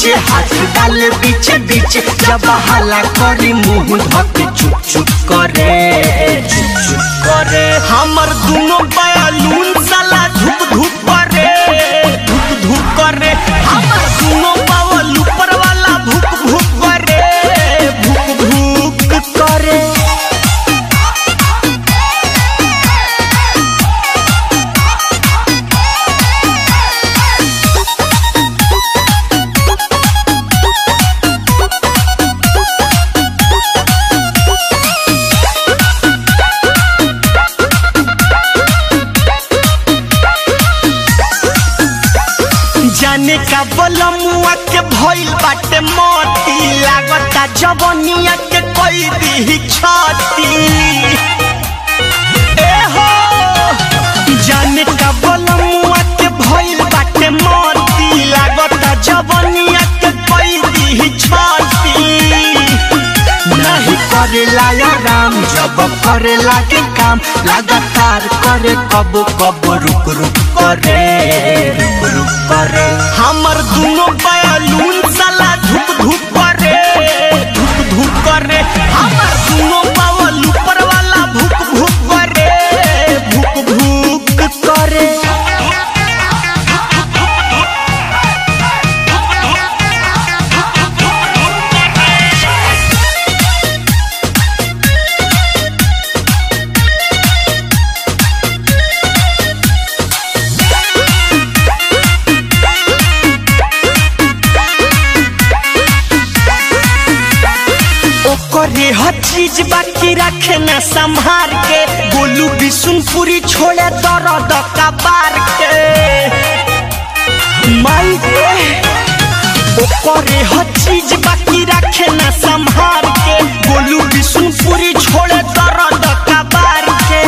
नीचे हाथ डाले बीचे बीचे जब हला करी मुँह धके चुप चुप करे हमर दोनों बैलून साला धुक धुक करे हमर दोनों बावल ऊपर वाला भुक भुक करे जाने का बलमुआ के भइल बाटे मोती लागता जवनिया के कोई दी छाती ए हो जाने का बलमुआ के भइल बाटे मोती लागता जवनिया के कोई दी छाती नहीं करेला आराम जब करे लागे काम लगातार करे कब कब रुक रुक करे हमर दोनों बैलून साला धुक धुक करे हमर दोनों बावल ऊपर वाला भुक भुक करे करे हर चीज बाकी रखे न संभार के बोलू बिशुनपुरी छोड़े दर्द कबार के माई करे हर चीज बाकी रखे न संभार के बोलू बिशुनपुरी छोड़े दर्द कबार के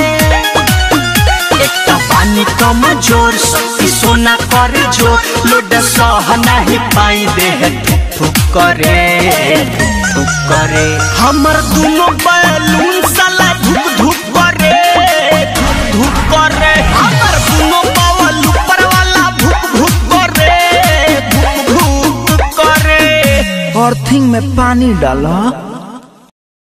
एक पानी कम जोर शक्ति सोना करे जो लोड सह नहीं पाई दे ठुक करे हमर दोनों बैलून साला धुक धुक करे हमर दोनों बावल ऊपर वाला भुक करे अर्थिंग में पानी डाला।